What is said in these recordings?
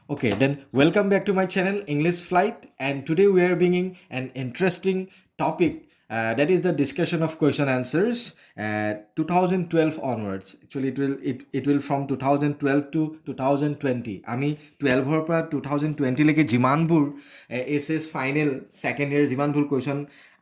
Okay, then welcome back to my channel English Flight, and today we are bringing an interesting topic that is the discussion of question answers 2012 onwards. Actually, it will from 2012 to 2020. আমি 12 পৰা 2020 লৈকে যিমানবোৰ SS final second ইয়াৰ যিমানবোৰ question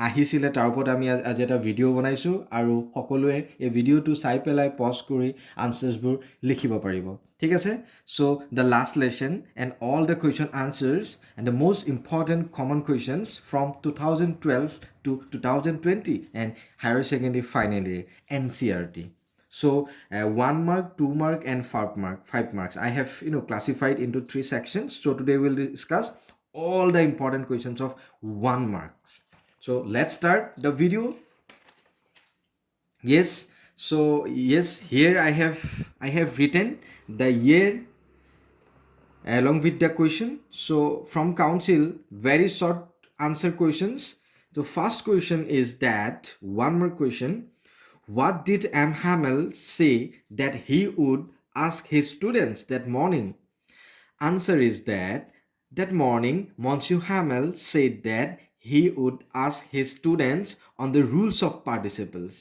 আহিছিলে তাৰ ওপৰত আমি আজি এটা ভিডিঅ' বনাইছোঁ আৰু সকলোৱে এই ভিডিঅ'টো চাই পেলাই পজ কৰি আনসাৰ্সবোৰ লিখিব পাৰিব ঠিক আছে so the last lesson and all the question answers and the most important common questions from 2012 to 2020 and higher secondary final year NCERT. So 1 mark, 2 mark and 5 marks I have classified into 3 sections. So today we'll discuss all the important questions of 1 marks. So let's start the video. Yes, so yes, here I have written the year along with the question. So from council, very short answer questions. The first question is that one more question. What did Hamel say that he would ask his students that morning? Answer is that morning Monsieur Hamel said that he would ask his students on the rules of participles.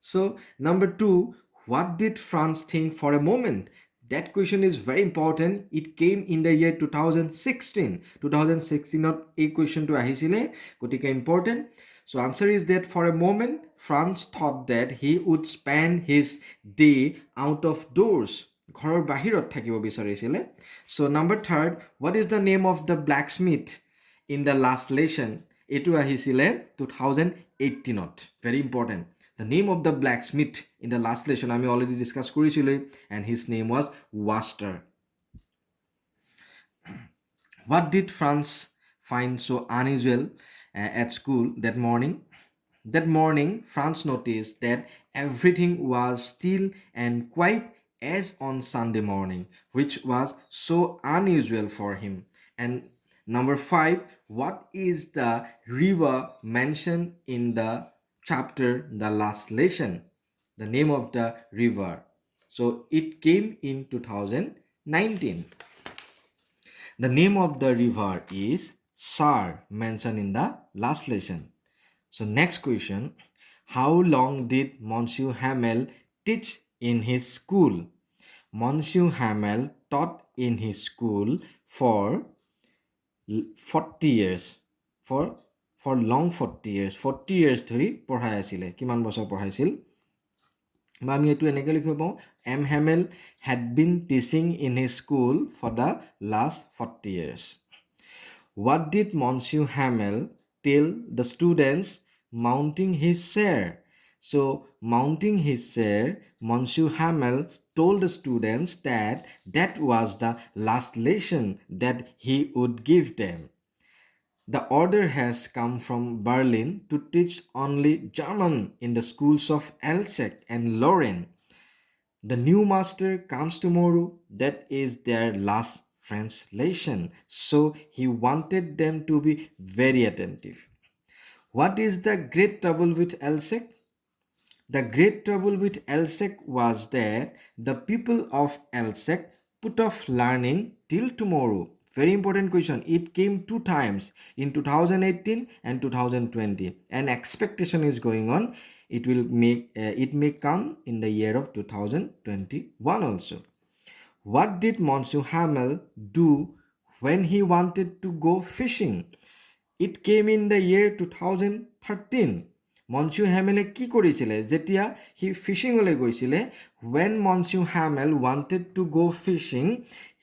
So number 2, what did Franz think for a moment? That question is very important. It came in the year 2016. 2016 not a question to ahisile gotika important. So answer is that for a moment Franz thought that he would spend his day out of doors. ঘৰৰ বাহিৰত থাকিব বিচাৰিছিলে. So number 3, what is the name of the blacksmith in the last lesson? এইটো আহিছিলে 2018ত. Very important. The name of the blacksmith in the last lesson আমি already discuss কৰিছিলোঁ and his name was Waster. What did Franz find so unusual at school that morning? That morning, Franz noticed that everything was still and quiet as on Sunday morning, which was so unusual for him. And number 5, what is the river mentioned in the chapter, the last lesson? The name of the river. So it came in 2019. The name of the river is Sar, mentioned in the last lesson. So next question, how long did Monsieur Hamel teach in his school? Monsieur Hamel taught in his school for 40 years. For long 40 years. 40 years ধৰি পঢ়াই আছিলে কিমান বছৰ পঢ়াইছিল বা আমি এইটো এনেকৈ লিখিব পাওঁ M. Hamel had been teaching in his school for the last 40 years. What did Monsieur Hamel tell the students mounting his chair? So mounting his chair, Monsieur Hamel told the students that was the last lesson that he would give them. The order has come from Berlin to teach only German in the schools of Alsace and Lorraine. The new master comes tomorrow. That is their last translation. So he wanted them to be very attentive. What is the great trouble with Alsace? The great trouble with Alsace was that the people of Alsace put off learning till tomorrow. Very important question. It came 2 times in 2018 and 2020. An expectation is going on. It may come in the year of 2021 also. What did Monsieur Hamel do when he wanted to go fishing? It came in the year 2013. Monsieur Hamele কি কৰিছিলে যেতিয়া he fishingলৈ গৈছিলে? When Monsieur Hamel wanted to go fishing,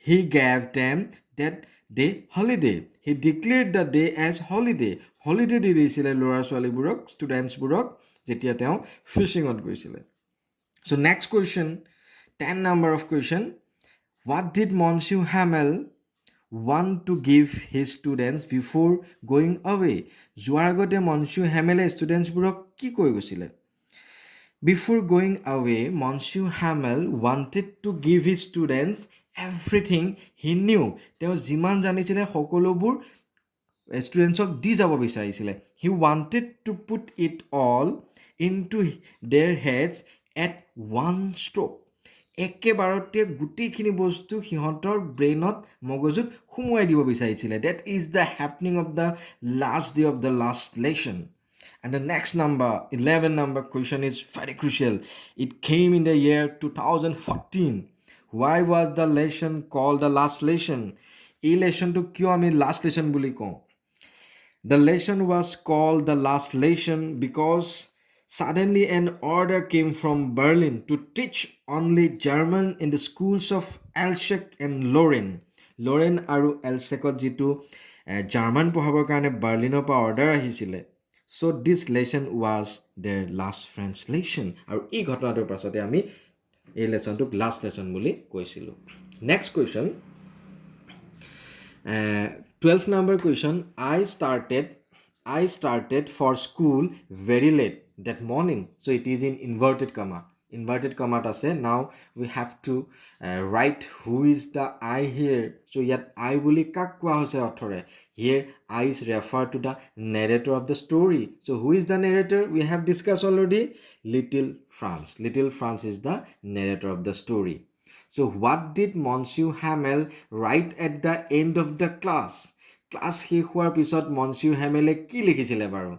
he gave them that day holiday. He declared the day as holiday. Holiday দি দিছিলে ল'ৰা ছোৱালীবোৰক ষ্টুডেণ্টছবোৰক যেতিয়া তেওঁ ফিশিঙত গৈছিলে. So next question, 10 number of question. What did Monsieur Hamel want to give his students before going away? যোৱাৰ আগতে Monsieur Hamel ষ্টুডেণ্টছবোৰক কি কৈ গৈছিলে? Before going away, Monsieur Hamel wanted to give his students everything he knew. তেওঁ যিমান জানিছিলে সকলোবোৰ ষ্টুডেণ্টছক দি যাব বিচাৰিছিলে. He wanted to put it all into their heads at one stroke. একেবাৰতে গোটেইখিনি বস্তু সিহঁতৰ ব্ৰেইনত মগজুত সোমোৱাই দিব বিচাৰিছিলে that is the happening of the last day of the last lesson and the next number 11 number question is very crucial it came in the year 2014 why was the lesson called the last lesson এই লেশ্যনটো কিয় আমি last lesson বুলি কওঁ The lesson was called the last lesson because suddenly an order came from Berlin to teach only German in the schools of Elschek and Lorraine. Lorraine আৰু এলচেকত যিটো German পঢ়াবৰ কাৰণে বাৰ্লিনৰ পৰা order আহিছিলে চ' দিছ লেশ্যন ৱাজ দেৰ last translation আৰু এই ঘটনাটোৰ পাছতে আমি এই লেশ্যনটোক লাষ্ট লেশ্যন বুলি কৈছিলোঁ next question 12th number question I started for school very late that morning so it is in inverted comma ase now we have to write who is the I here so yet I boli kak kwa hoise othore here I is refer to the narrator of the story so who is the narrator we have discussed already little France is the narrator of the story So what did Monsieur Hamel write at the end of the class? Class শেষ হোৱাৰ পিছত Monsieur Hamel কি লিখিছিলে বাৰু?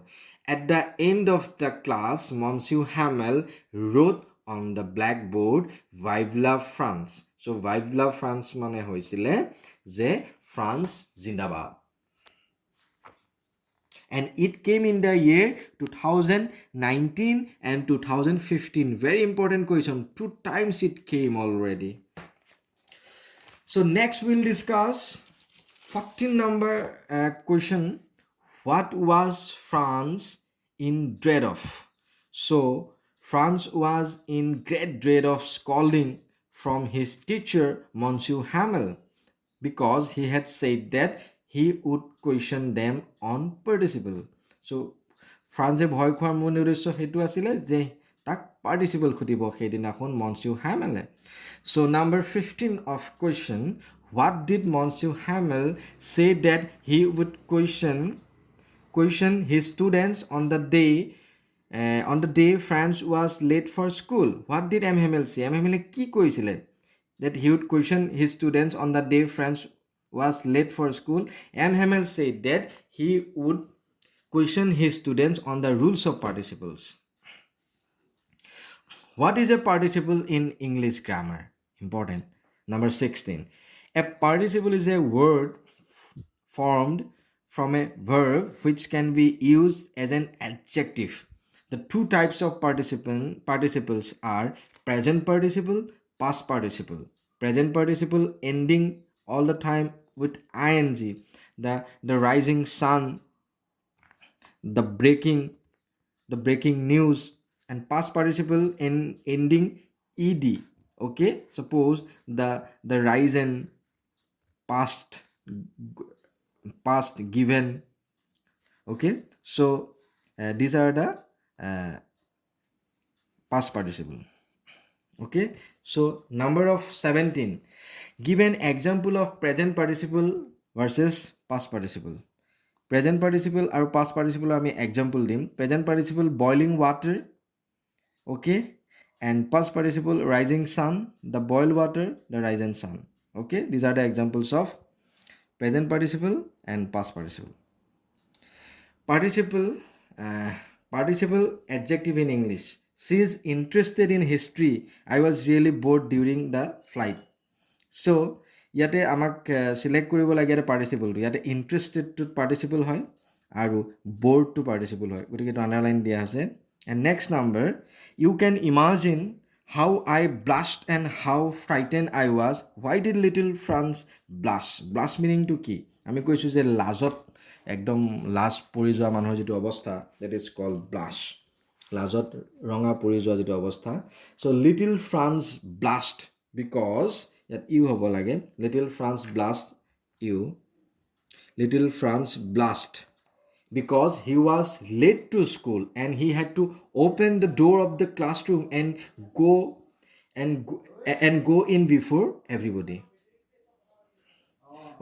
At the end of the class, Monsieur Hamel wrote on the blackboard Vive la France. So Vive la France মানে হৈছিলে যে France জিন্দাবাদ. And it came in the year 2019 and 2015. Very important question. 2 times it came already. So next we'll discuss 14 number question. What was France in dread of? So France was in great dread of scolding from his teacher, Monsieur Hamel, because he had said that he would question them on participle. So France ভয় খোৱাৰ মূল উদ্দেশ্য সেইটো আছিলে যে তাক participle খুটিব সেইদিনাখন Monsieur Hamel. So number 15 of question, what did Monsieur Hamel say that he would question his students on the day France was late for school? What did M. Hamel say? M. Hamel কি কৈছিলে? That he would question his students on the day France was late for school. M. Hamel said that he would question his students on the rules of participles. What is a participle in English grammar? Important. Number 16. A participle is a word formed from a verb which can be used as an adjective. The two types of participles are present participle, past participle. Present participle ending all the time with ing. The rising sun, the breaking news, and past participle ending ed. Okay, suppose the risen, past given. Okay, so these are the past participle. Okay, so number of 17. Give an example of present participle versus past participle. Present participle আৰু past participle আমি example দিম. Present participle boiling water. Okay, and past participle rising sun, the boiled water, the rising sun. Okay, these are the examples of present participle and past participle. Participle adjective in English. She is interested in history. I was really bored during the flight. So ইয়াতে আমাক select কৰিব লাগে এটা পাৰ্টিচিপলটো ইয়াতে ইণ্টাৰেষ্টেডটো participle হয় আৰু boredটো participle হয় গতিকে এইটো আণ্ডাৰলাইন দিয়া আছে and next number you can imagine how I blushed and how frightened I was why did little France blush meaning to কি আমি কৈছোঁ যে লাজত একদম লাজ পৰি যোৱা মানুহৰ যিটো অৱস্থা that is called blush লাজত ৰঙা পৰি যোৱা যিটো অৱস্থা so little France blushed because that you হ'ব লাগে little France blushed because he was late to school and he had to open the door of the classroom and go in before everybody.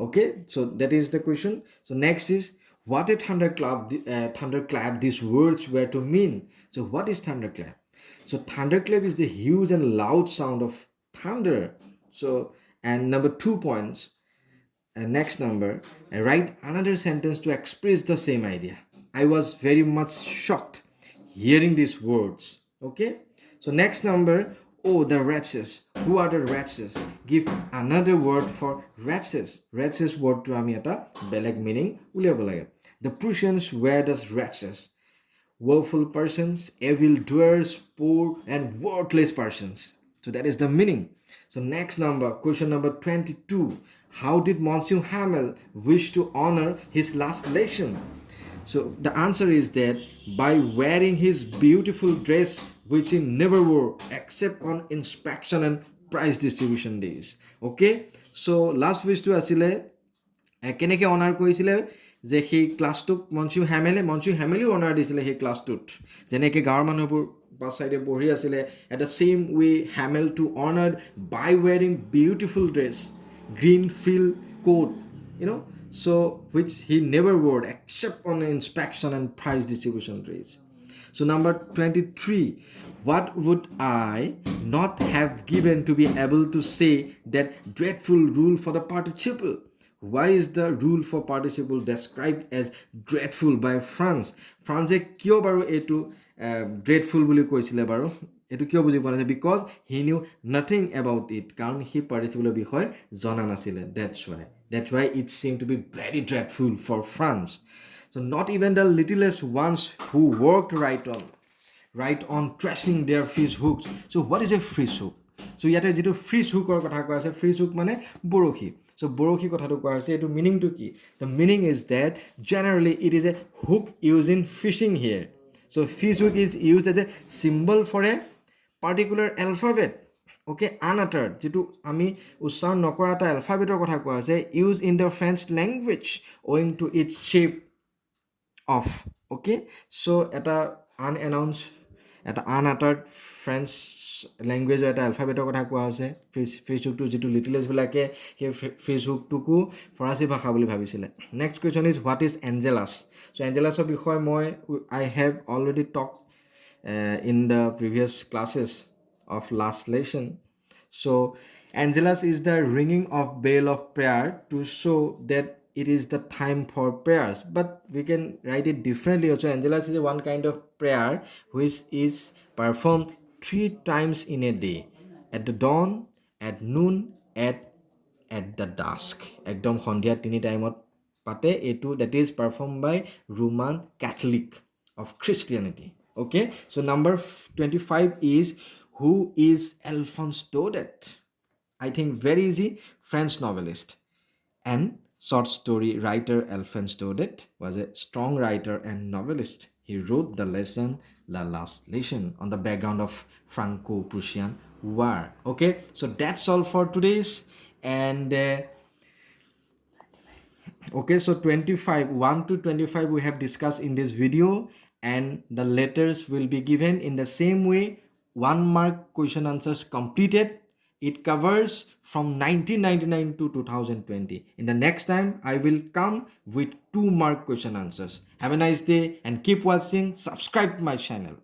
Okay, so that is the question. So next is what a thunderclap these words were to mean. So what is thunderclap? So thunderclap is the huge and loud sound of thunder. So, and number 2 points, next number, write another sentence to express the same idea. I was very much shocked hearing these words. Okay, so next number, oh, the wretches. Who are the wretches? Give another word for wretches. Wretches word to ami eta beleg meaning uliabo lage. The Prussians were the wretches, woeful persons, evil doers, poor and worthless persons. So that is the meaning. So next number, question number 22. How did Monsieur Hamel wish to honor his last lesson? So the answer is that by wearing his beautiful dress which he never wore except on inspection and prize distribution days. Okay? So last wish to asile কেনেকৈ অনাৰ কৰিছিলে যে সেই ক্লাছটোক মনচিউ হেমেলেও অনাৰ দিছিলে সেই ক্লাছটোত যেনেকৈ গাঁৱৰ মানুহবোৰ পাছ চাইডে বহি আছিলে এট দ্য ছেইম ৱে হেমেল to honoured by wearing beautiful dress green ফিল coat so which he never wore except on inspection and prize distribution days. So number 23, what would I not have given to be able to say that dreadful rule for the participle? Why is the rule for participle described as dreadful by France? France কিয় বাৰু এইটো dreadful বুলি কৈছিলে বাৰু এইটো কিয় বুজি পোৱা নাছিলে because he knew nothing about it কাৰণ সি participle বিষয়ে জনা নাছিলে that's why it seemed to be very dreadful for France. So not even the littlest ones who worked right on tracing their fish hooks. So what is a fish hook? So ইয়াতে যেটো fish hookৰ কথা কোৱা আছে fish hook মানে বৰশী. So বৰশী কথাটো কোৱা হৈছে এইটো মিনিংটো কি? The meaning is that generally it is a hook used in fishing here. So fish hook is used as a symbol for a particular alphabet. Okay, unuttered যেটো আমি উচ্চাৰণ নকৰা এটা alphabetৰ কথা কোৱা হৈছে used in the French language owing to its shape of. Okay, so এটা unannounced এটা unuttered French language এটা alphabetৰ কথা কোৱা হৈছে ফেচবুকটো যেটো লিটলেছবিলাকে সেই ফেচবুকটোকো ফৰাচী ভাষা বুলি ভাবিছিলে. Next question is what is Angeles? So' এঞ্জেলাছৰ বিষয়ে I have already talked in the previous classes of last lesson. So Angelus is the ringing of bell of prayer to show that it is the time for prayers, but we can write it differently also. Angelus is one kind of prayer which is performed 3 times in a day: at the dawn, at noon, at the dusk. Ekdom khondia 3 timeot pate etu that is performed by Roman Catholic of Christianity. Okay, so number 25 is who is Alphonse Toadette? I think very easy, French novelist and short story writer. Alphonse Toadette was a strong writer and novelist. He wrote the lesson La Last Lesson on the background of Franco-Prussian War. Okay, so that's all for today's. And okay, so 1 to 25 we have discussed in this video, and the letters will be given in the same way. 1 mark question answers completed. It covers from 1999 to 2020. In the next time, I will come with 2 mark question answers. Have a nice day and keep watching. Subscribe to my channel.